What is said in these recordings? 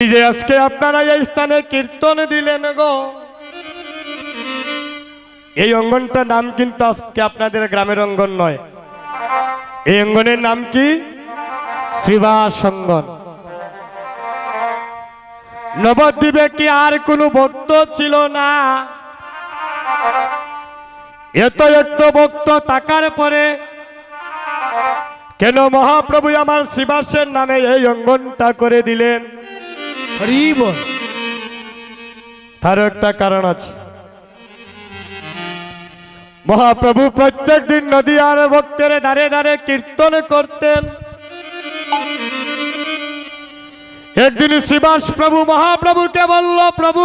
এই যে আজকে আপনারা এই স্থানে কীর্তন দিলেন গো, এই অঙ্গনটার নাম কিন্তু আজকে আপনাদের গ্রামের অঙ্গন নয়। এই অঙ্গনের নাম কি? শ্রীবাস অঙ্গন। নবদ্বীপে কি আর কোনো ভক্ত ছিল না? এত ভক্ত থাকার পরে কেন মহাপ্রভু আমার শ্রীবাসের নামে এই অঙ্গনটা করে দিলেন? তার একটা কারণ আছে। মহাপ্রভু প্রত্যেক দিন নদী আর ভক্তের ধারে ধারে কীর্তন করতেন। একদিন শ্রীবাস প্রভু মহাপ্রভুকে বলল, প্রভু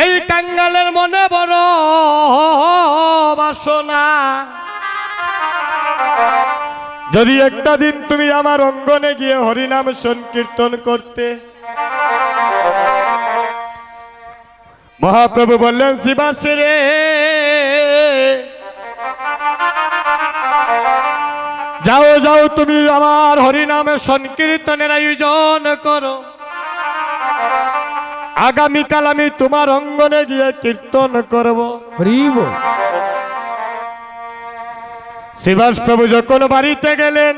এই কাঙ্গালের মনে বড় বাসনা, যদি একটা দিন তুমি আমার অঙ্গনে গিয়ে হরিনাম সংকীর্তন করতে। মহাপ্রভু বললেন, শ্রীবাস রে, যাও যাও, তুমি আমার হরিনামে সংকীর্তনের আয়োজন করো, আগামীকাল আমি তোমার অঙ্গনে গিয়ে কীর্তন করব। শ্রীবাস প্রভু যখন বাড়িতে গেলেন,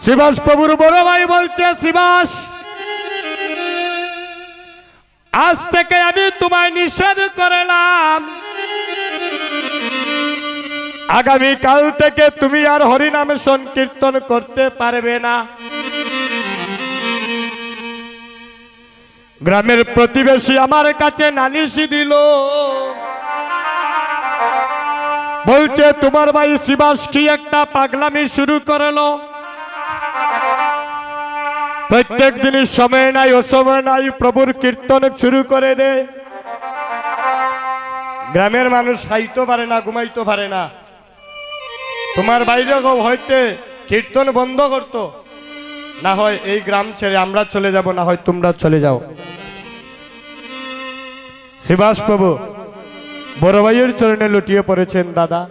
শ্রীবাস প্রভুর বড় ভাই বলছে, শ্রীবাস, আজ থেকে আমি তোমায় নিষেধ করলাম, আগামী কাল থেকে তুমি আর হরিনাম সংকীর্তন করতে পারবে না। গ্রামের প্রতিবেশী আমার কাছে নালিশ দিল, বলছে তোমার ভাই শ্রীবাস কি একটা পাগলামি শুরু করলো, প্রত্যেক দিনের সময় নাই অসময় নাই প্রভুর কীর্তন শুরু করে দে। গ্রামের মানুষ খাইতে পারে না, ঘুমাইতে পারে না। তোমার বাইরে হইতে কীর্তন বন্ধ করতো, না হয় এই গ্রাম ছেড়ে আমরা চলে যাব, না হয় তোমরা চলে যাও। শ্রীবাস প্রভু বড় ভাইয়ের চরণে লুটিয়ে পড়েছেন। দাদা,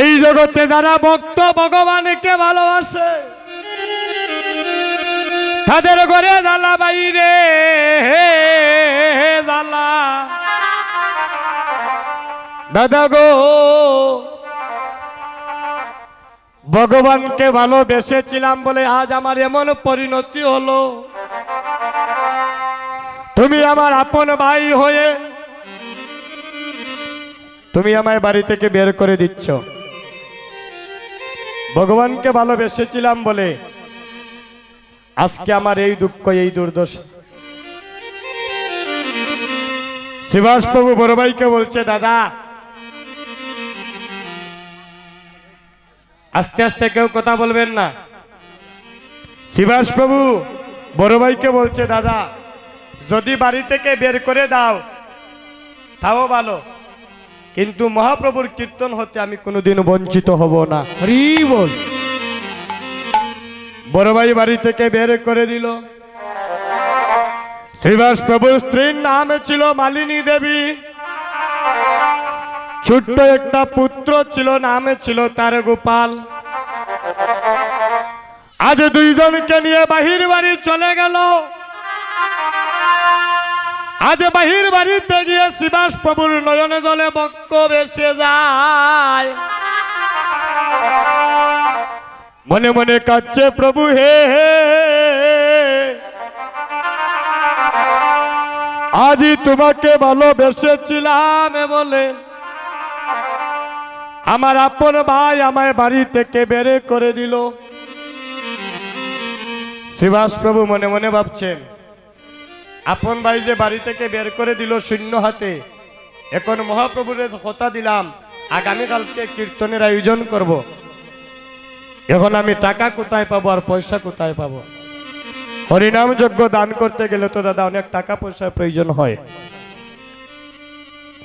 এই জগতে যারা ভক্ত ভগবানকে ভালোবাসে, তাদের ঘরে জ্বালা বাইরে জ্বালা। দাদা গো, ভগবানকে ভালোবেসেছিলাম বলে আজ আমার এমন পরিণতি হলো। তুমি আমার আপন ভাই হয়ে তুমি আমায় বাড়ি থেকে বের করে দিচ্ছ। ভগবানকে ভালোবেসেছিলাম বলে আজকে আমার এই দুঃখ, এই দুর্দশা। শ্রীবাস প্রভু বড় ভাইকে বলছে, দাদা আস্তে আস্তে কেউ কথা বলবেন না। শ্রীবাস প্রভু বড় ভাইকে বলছে, দাদা যদি বাড়ি থেকে বের করে দাও তাও ভালো, কিন্তু মহাপ্রভুর কীর্তন হতে আমি কোনোদিন বঞ্চিত হব না। হরি বল। বড় ভাই বাড়ি থেকে বের করে দিল। শ্রীবাস প্রভুর স্ত্রীর নাম ছিল মালিনী দেবী, ছোট্ট একটা পুত্র ছিল, নামে ছিল তার গোপাল। আজ দুইজনকে নিয়ে বাহির বাড়ি চলে গেল। আজ বাহির বাড়িতে গিয়ে শ্রীবাস প্রভুর নয়নে জলে বক্ষ ভেসে যায়। মনে মনে কাঁদছে, প্রভু হে, আজই তোমাকে ভালোবেসেছিলাম বলে আমার আপন ভাই আমায় বাড়ি থেকে বের করে দিল। শ্রীবাস প্রভু মনে মনে ভাবছেন, আপন ভাই যে বাড়ি থেকে বের করে দিল শূন্য হাতে, এখন মহাপ্রভুর কথা দিলাম আগামীকালকে কীর্তনের আয়োজন করব, এখন আমি টাকা কোথায় পাবো আর পয়সা কোথায় পাবো? হরিনাম যজ্ঞ দান করতে গেলে তো দাদা অনেক টাকা পয়সার প্রয়োজন হয়।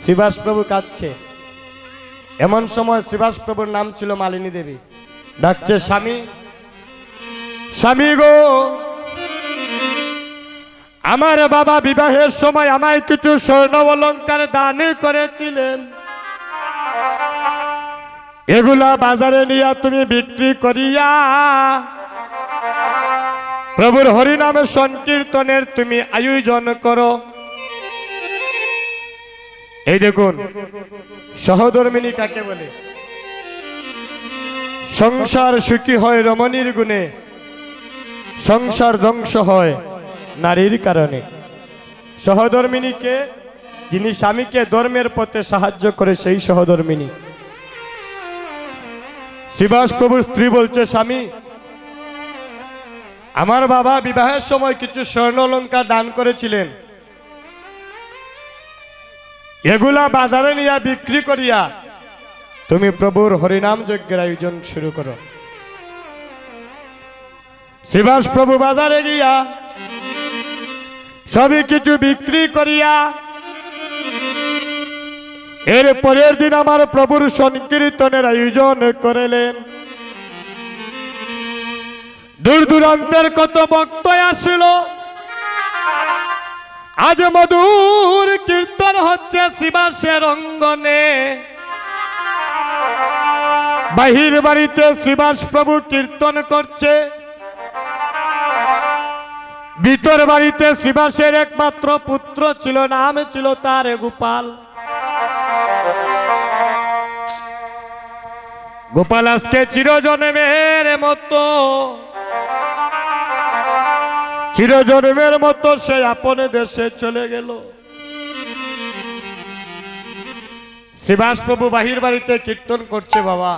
শ্রীবাস প্রভু কাঁদছে। এমন সময় শ্রীবাস প্রভুর নাম ছিল মালিনী দেবী, ডাকছে, স্বামী, স্বামী গো, আমার বাবা বিবাহের সময় আমায় কিছু স্বর্ণ অলংকার দান করেছিলেন, এগুলা বাজারে নিয়া তুমি বিক্রি করিয়া প্রভুর হরিনামে সংকীর্তনের তুমি আয়োজন করো। এই দেখুন সহধর্মিনী কাকে বলে? সংসার সুখী হয় রমণীর গুণে, সংসার ধ্বংস হয় নারীর কারণে। সহধর্মিনীকে, যিনি স্বামীকে ধর্মের পথে সাহায্য করে, সেই সহধর্মিনী। শ্রীবাস প্রভুর স্ত্রী বলছে, স্বামী আমার বাবা বিবাহের সময় কিছু স্বর্ণ অলংকার দান করেছিলেন, এগুলা বাজারে নিয়ে বিক্রি করিয়া তুমি প্রভুর হরিনাম যজ্ঞের আয়োজন শুরু করো। শ্রীবাস প্রভু বাজারে গিয়া সবই কিছু বিক্রি করিয়া এর পরের দিন আমার প্রভুর সংকীর্তনের আয়োজন করিলেন। দূর দূরান্তের কত ভক্ত আসিল। আজ মধুর কীর্তন হচ্ছে শ্রীবাসের অঙ্গনে। বাহির বাড়িতে শ্রীবাস প্রভু কীর্তন করছে, ভিতর বাড়িতে শ্রীবাসের একমাত্র পুত্র ছিল, নাম ছিল তার গোপাল। গোপাল আজকে চিরজন্মের মতো সে আপন দেশে চলে গেল। শ্রীবাস প্রভু বাহির বাড়িতে কীর্তন করছে বাবা,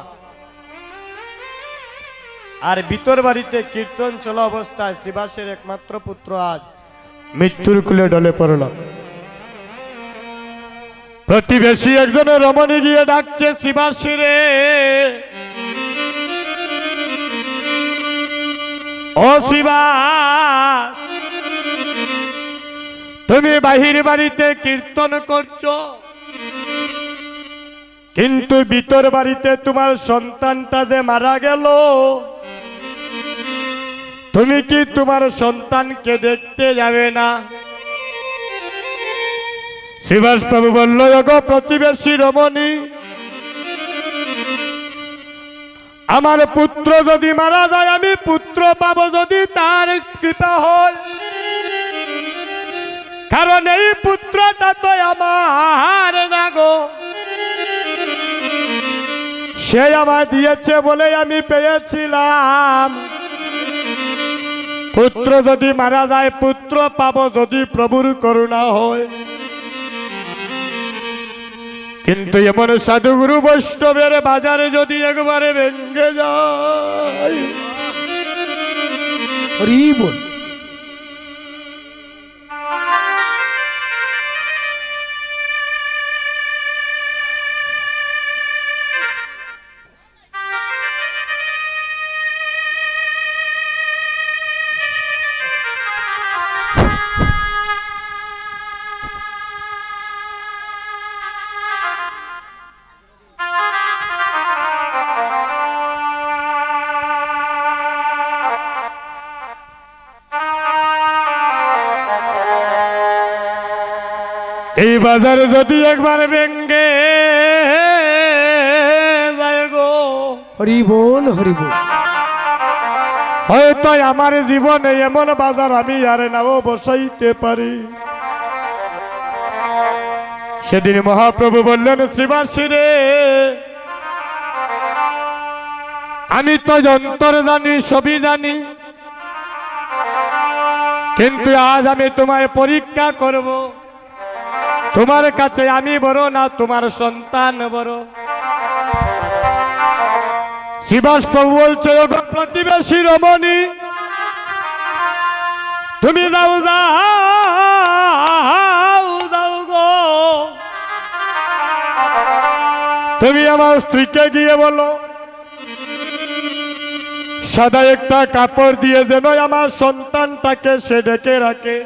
আর ভিতর বাড়িতে কীর্তন চলা অবস্থায় শ্রীবাসের একমাত্র পুত্র আজ মৃত্যুর কুলে ঢলে পড়ল। প্রতিবেশী একজন রমণী গিয়ে ডাকছে, শ্রীবাসী রে, ও শ্রীবাস, তুমি বাহির বাড়িতে কীর্তন করছো, কিন্তু ভিতর বাড়িতে তোমার সন্তানটা যে মারা গেল, তুমি কি তোমার সন্তানকে দেখতে যাবে না? শ্রীবাস প্রভু বলল, ওগো প্রতিবেশী রমণী, আমার পুত্র যদি মারা যায় আমি পুত্র পাবো যদি তার কৃপা হয়, কারণ এই পুত্রটা তো আমার না গো, সে আমায় দিয়েছে বলে আমি পেয়েছিলাম। পুত্র যদি মারা যায় পুত্র পাবো যদি প্রভুর করুণা হয়, কিন্তু এমন সাধুগুরু বৈষ্ণবের বাজারে যদি একবারে ভেঙ্গে যায়, হরি বল। এই বাজার যদি একবার ভেঙ্গে যায় গো, হরি বল হরি বল। হয়তো আমার জীবনে এমন বাজার আমি আর নাও বসাইতে পারি। সেদিন মহাপ্রভু বললেন, শ্রীবাসী রে, আমি তো যন্তর জানি, সবই জানি, কিন্তু আজ আমি তোমায় পরীক্ষা করব, তোমার কাছে আমি বড় না তোমার সন্তান বড়। শ্রীবাস প্রভু বলছে, ওগো প্রতিবেশী রমণী, তুমি যাও যাও যাও গো, তুমি আমার স্ত্রীকে গিয়ে বলো সাদা একটা কাপড় দিয়ে যেন আমার সন্তানটাকে সে ঢেকে রাখে।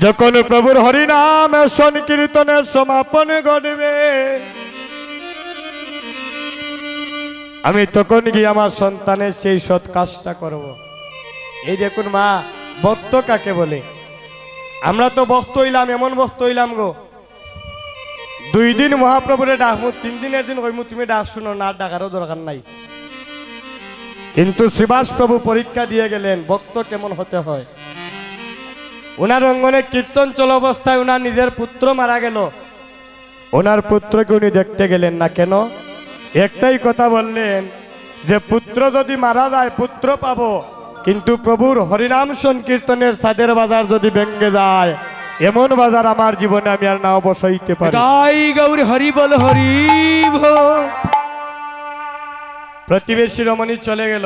যখন প্রভুর হরিনাম সংকীর্তনের সমাপন ঘটবে, আমি তখন গিয়ে আমার সন্তানের সেই সৎ কাজটা করব। এই দেখুন মা, ভক্ত কাকে বলে? আমরা তো ভক্ত হইলাম, এমন ভক্ত হইলাম গো, 2 দিন মহাপ্রভুরে ডাকমু, 3 দিনের দিন কইমু তুমি ডাক শুনো না, ডাকারও দরকার নাই। কিন্তু শ্রীবাস প্রভু পরীক্ষা দিয়ে গেলেন ভক্ত কেমন হতে হয়। ওনার অঙ্গনে কীর্তন চল অবস্থায় ওনার নিজের পুত্র মারা গেল, ওনার পুত্রকে উনি দেখতে গেলেন না কেন? একটাই কথা বললেন যে পুত্র যদি মারা যায় পুত্র পাবো, কিন্তু প্রভুর হরিনাম সংকীর্তনের সাদের বাজার যদি ভেঙে যায়, এমন বাজার আমার জীবনে আমি আর না বসাইতে পারি। তাই গৌর হরি বল হরি বল। প্রতিবেশী রমণী চলে গেল।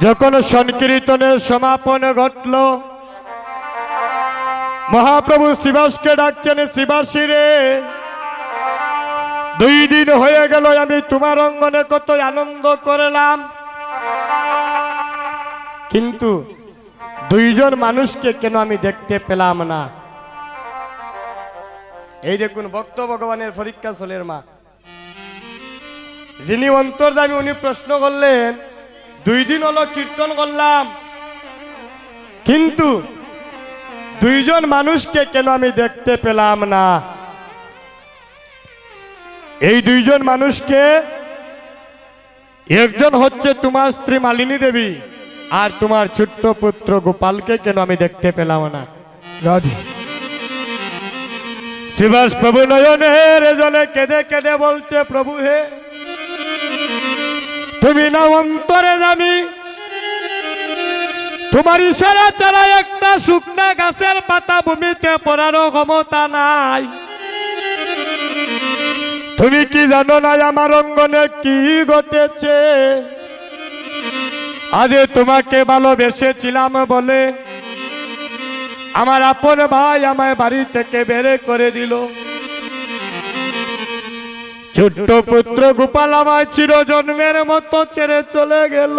যখন সংকীর্তনের সমাপন ঘটল, মহাপ্রভু শ্রীবাসকে ডাকছেন, শ্রীবাসী রে, 2 দিন হয়ে গেল আমি তোমার অঙ্গনে কত আনন্দ করলাম, কিন্তু 2 জন মানুষকে কেন আমি দেখতে পেলাম না? এই দেখুন ভক্ত ভগবানের পরীক্ষা চলের মা, যিনি অন্তর্যামী উনি প্রশ্ন করলেন 2 দিন হলো কীর্তন করলাম, কিন্তু 2 জন মানুষকে কেন আমি দেখতে পেলাম না? এই 2 জন মানুষকে, একজন হচ্ছে তোমার স্ত্রী মালিনী দেবী, আর তোমার ছোট্ট পুত্র গোপালকে কেন আমি দেখতে পেলাম না? রাধে শ্রীবাস প্রভু নয়নের জলে কেঁদে কেঁদে বলছে, প্রভু হে, তুমি না অন্তরে জানি, তোমার ইশারা ছাড়া একটা শুকনা গাছের পাতা ভূমিতে পড়ারও ক্ষমতা নাই। তুমি কি জানো না আমার অঙ্গনে কি ঘটেছে? আজ তোমাকে ভালোবেসেছিলাম বলে আমার আপন ভাই আমায় বাড়ি থেকে বের করে দিল, ছোট্ট পুত্র গোপাল আমায় চিরজন্মের মতো ছেড়ে চলে গেল।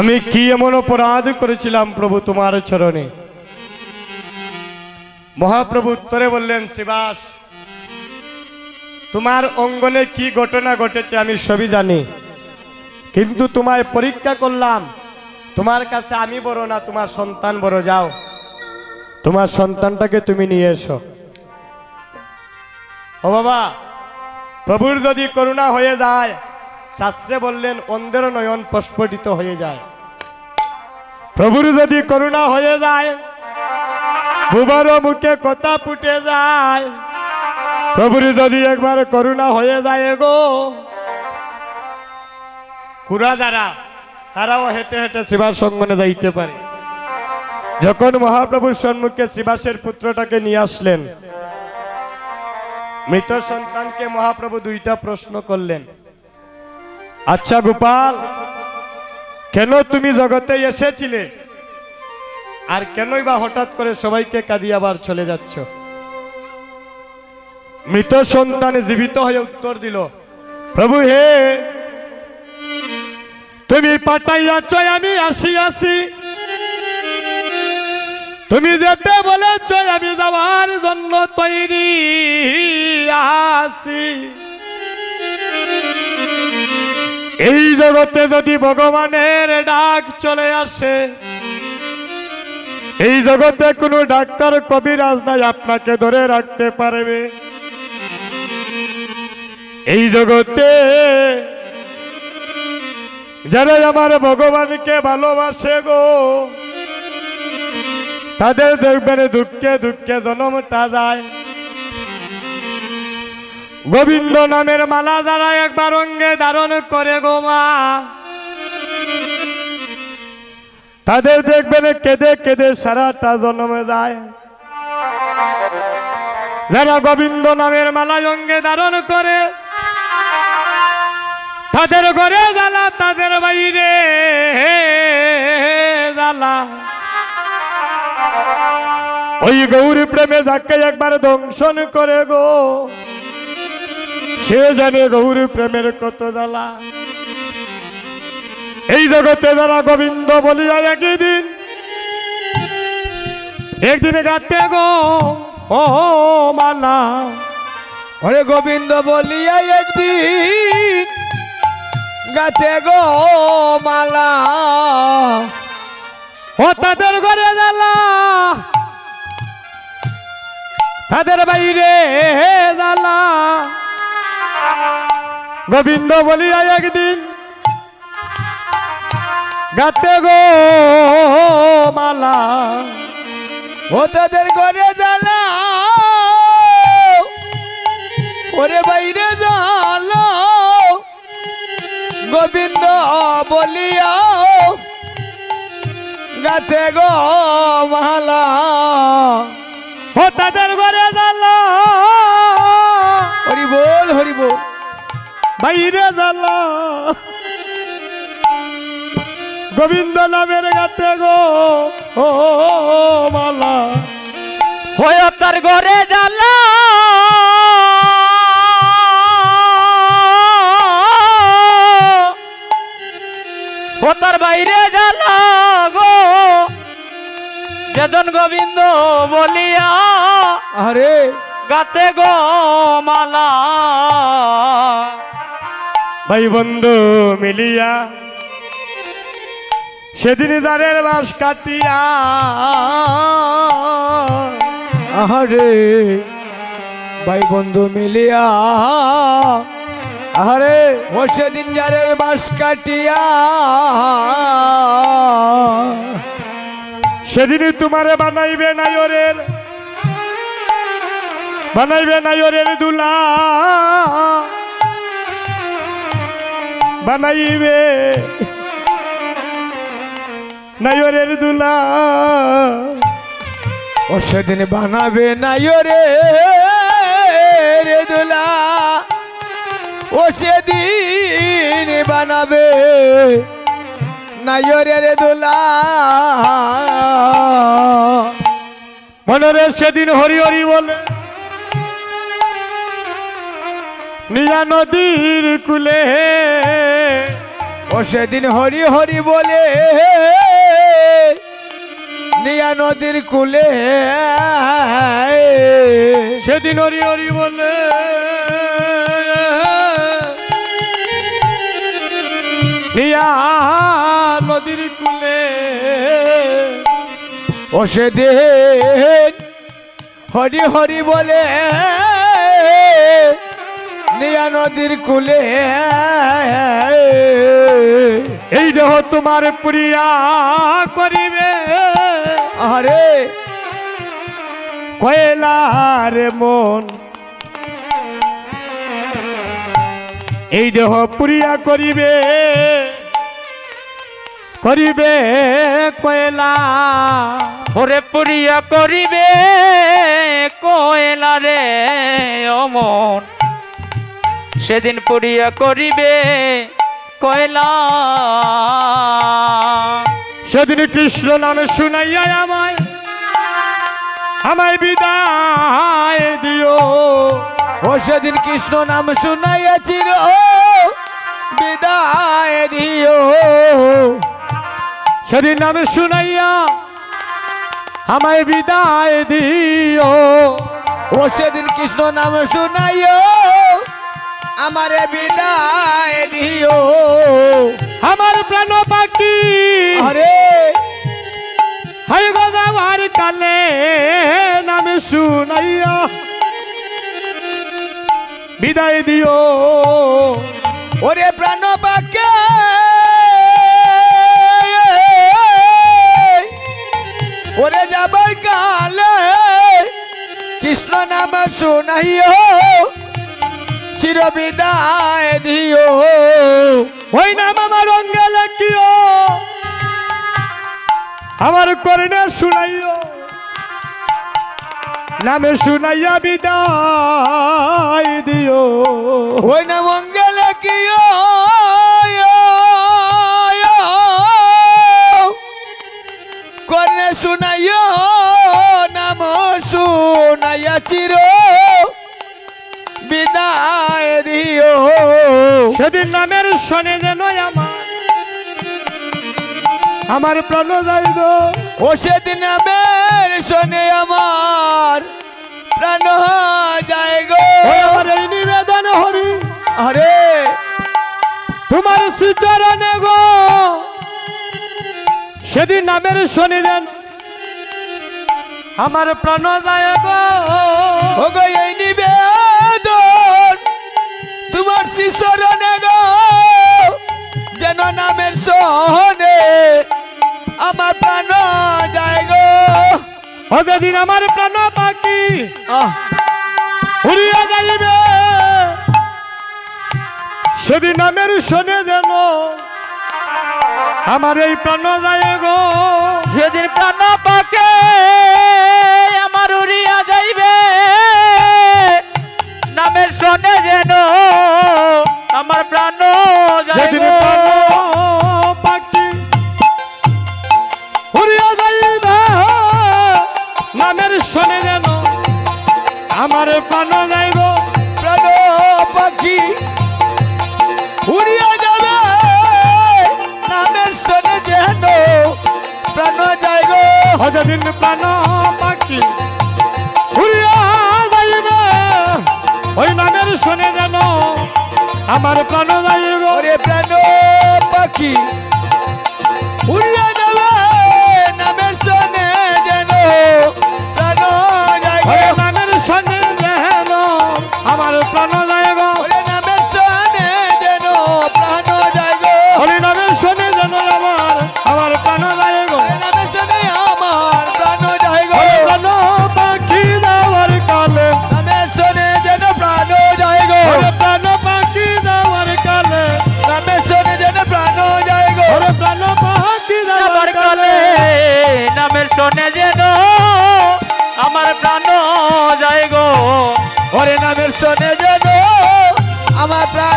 আমি কি এমন অপরাধ করেছিলাম প্রভু তোমার চরণে? মহাপ্রভু উত্তরে বললেন, শ্রীবাস, তোমার অঙ্গনে কি ঘটনা ঘটেছে আমি সবই জানি, কিন্তু তোমায় পরীক্ষা করলাম, তোমার কাছে আমি বড় না তোমার সন্তান বড়, যাও তোমার সন্তানটাকে তুমি নিয়ে এসো। ও বাবা, প্রভুর যদি করুণা হয়ে যায়, শাস্ত্রে বললেন অন্ধের নয়ন প্রস্ফুটিত হয়ে যায়। প্রভুর যদি করুণা হয়ে যায়, বুবারও মুখে কথা ফুটে যায়। প্রভুর যদি একবার করুণা হয়ে যায় গো, কুড়া যারা তারাও হেঁটে হেঁটে শ্রীবাস সঙ্গনে যাইতে পারে। যখন মহাপ্রভুর সম্মুখে শ্রীবাসের পুত্রটাকে নিয়ে আসলেন, মৃত সন্তানকে মহাপ্রভু 2টা প্রশ্ন করলেন। আচ্ছা গোপাল, কেন তুমি জগতে এসেছিলে, আর কেনই বা হঠাৎ করে সবাইকে কাঁদিয়ে আবার চলে যাচ্ছ? মৃত সন্তান জীবিত হয়ে উত্তর দিল, প্রভু হে, তুমি পাঠাইয়াছ আমি আসিয়াছি, তুমি যেতে বলেছ আমি যাওয়ার জন্য তৈরি আছি। এই জগতে যদি ভগবানের ডাক চলে আসে, এই জগতে কোনো ডাক্তার কবিরাজ নাই আপনাকে ধরে রাখতে পারবে। এই জগতে যারা আমার ভগবানকে ভালোবাসে গো, তাদের দেখবেন দুঃখে দুঃখে জন্মটা যায়। গোবিন্দ নামের মালা যারা একবার অঙ্গে ধারণ করে গো মা, তাদের দেখবেন কেঁদে কেঁদে সারাটা জন্মে যায়। যারা গোবিন্দ নামের মালা অঙ্গে ধারণ করে, তাদের ঘরে জ্বালা, তাদের বাইরে জ্বালা। ওই গৌরী প্রেমে যাকে একবার দংশন করে গো, সে জানে গৌর প্রেমের কত জ্বালা। এই জগতে যারা গোবিন্দ বলিয়া একদিন গাতে গো ও মালা। ওরে গোবিন্দ বলিয়া একদিন গাতে গো মালা। ও তাদের ঘরে জ্বালা, তাদের বাইরে জ্বালা। গোবিন্দ বলিয়া একদিন গাতে গো মালা। ও তাদের ঘরে জ্বালা, ওরে বাইরে জ্বালা। গোবিন্দ বলিয়া গাতে গো মালা। ও তাদের ঘরে জ্বালা, হরি বল হরি বল। বাইরে জ্বালা। গোবিন্দ নামের গাতে গো ও মালা। হয় তার ঘরে জ্বালা, ও তার বাইরে জ্বালা গো। যেজন গোবিন্দ বলিয়া আরে গাতে গো মালা। ভাই বন্ধু মিলিয়া সেদিন দ্বারের বাস কাটিয়া। আহারে ভাই বন্ধু মিলিয়া, আহারে ও সেদিন যারের বাস কাটিয়া। সেদিন তোমারে বানাইবে নায়রের, বানাইবে নায়রের দুলা। বানাইবে নায়রের দুলা। ও সেদিন বানাবে নাই রে রে দুলা। ও সেদিন বানাবে নাই রে দুলা। মনরে সেদিন হরি হরি বলে নিয়া নদীর কুলে। ও সেদিন হরি হরি বলে নিয়া নদীর কুলে। সেদিন হরি হরি বলে নিয়া নদীর কুলে। ও সেদিন হরি হরি বলে নিয়া নদীর কুলে। এই দেহ তোমার প্রিয়া করিবে আরে কয়লার মন। এই দেহ প্রিয়া করিবে, করিবে কয়লা। ওরে পুরিয়া করিবে কয়লা রে অমন। সেদিন পুরিয়া করিবে কয়লা। সেদিন কৃষ্ণ নামে শুনাইয়া আমায়, আমায় বিদায় দিও। ও সেদিন কৃষ্ণ নাম শুনাইয়াছিল বিদায় দিও। সেদিন নামে শুনাইয়া আমায় বিদায় দিও। ও সেদিন কৃষ্ণ নাম শুনাইও আমারে বিদায় দিও। আমার প্রাণ পাখি আরে হাই গোদাবার কালে নামে শুনাইয়া বিদায় দিও। ওরে প্রাণ বাকে ওরে যাবার কালে কৃষ্ণ নাম শুনাইও চির বিদায় দিও। ওই নাম আমার অঙ্গে লেখিও, আমার করণে শুনাইও। নামে শুনাইয়া বিদায় দিও। ওই নাম অঙ্গলে কিও কর্ণে শুনাইও নাম শুনাইয়া চির বিদায় দিও। সেদিন নামের শোনে যেন আমার প্রাণ যায় গো। ও সেদিন নামের শোনে আমার প্রাণ যায় গো। ওই আমার এই নিবেদন হরি আরে তোমার শ্রীচরণে গো, সেদিন নামের শোনে যেন আমার প্রাণ যায় গো। ও গো এই নিবেদন তোমার শিশরণে গো, যেন নামের শোনে আমার প্রাণ যায় গো। ও যেদিন আমার প্রাণ পাখি আহ উড়িয়া যাইবে, সেদিন নামের শোনে যেন আমার এই প্রাণ যায় গো। সেদিন প্রাণ পাকে আমার উড়িয়া যাইবে, নামের শোনে যেন আমার প্রাণ যেদিন যাইবে। প্রাণ পাখি উড়িয়া যাইবে, নামের শোনে যেন আমার প্রাণ যায় গো। প্রাণ পাখি উড়িয়া যাবে, নামের শোনে যেন প্রাণ যায় গো। ও যেদিন প্রাণ পাখি উড়িয়া যাইবে, ওই নামের শোনে যেন আমার প্রাণ যায় গো। ওরে প্রাণ পাখি উড়িয়া যাবে, নামের শোনে যেন প্রাণ যায় গো। ওই নামের শোনে যেন আমার প্রাণ যায় গো। ওরে নামের শোনে যেন প্রাণ যায় গো। ওই নামের শোনে যেন আমার প্রাণ যায় গো। ওরে নামের শোনে আমার প্রাণ যায় গো। ওই প্রাণ পাখি যাওয়ার কালে, নামের শোনে যেন প্রাণ যায় গো। ওরে প্রাণ পাখি যাওয়ার কালে, নামের শোনে যেন প্রাণ যায় গো। ওরে প্রাণ পাখি যাওয়ার আমার কালে, কালে নামের শোনে যেন আমার প্রাণ যায় গো। ওরে নামের শোনে যেন আমার প্রাণ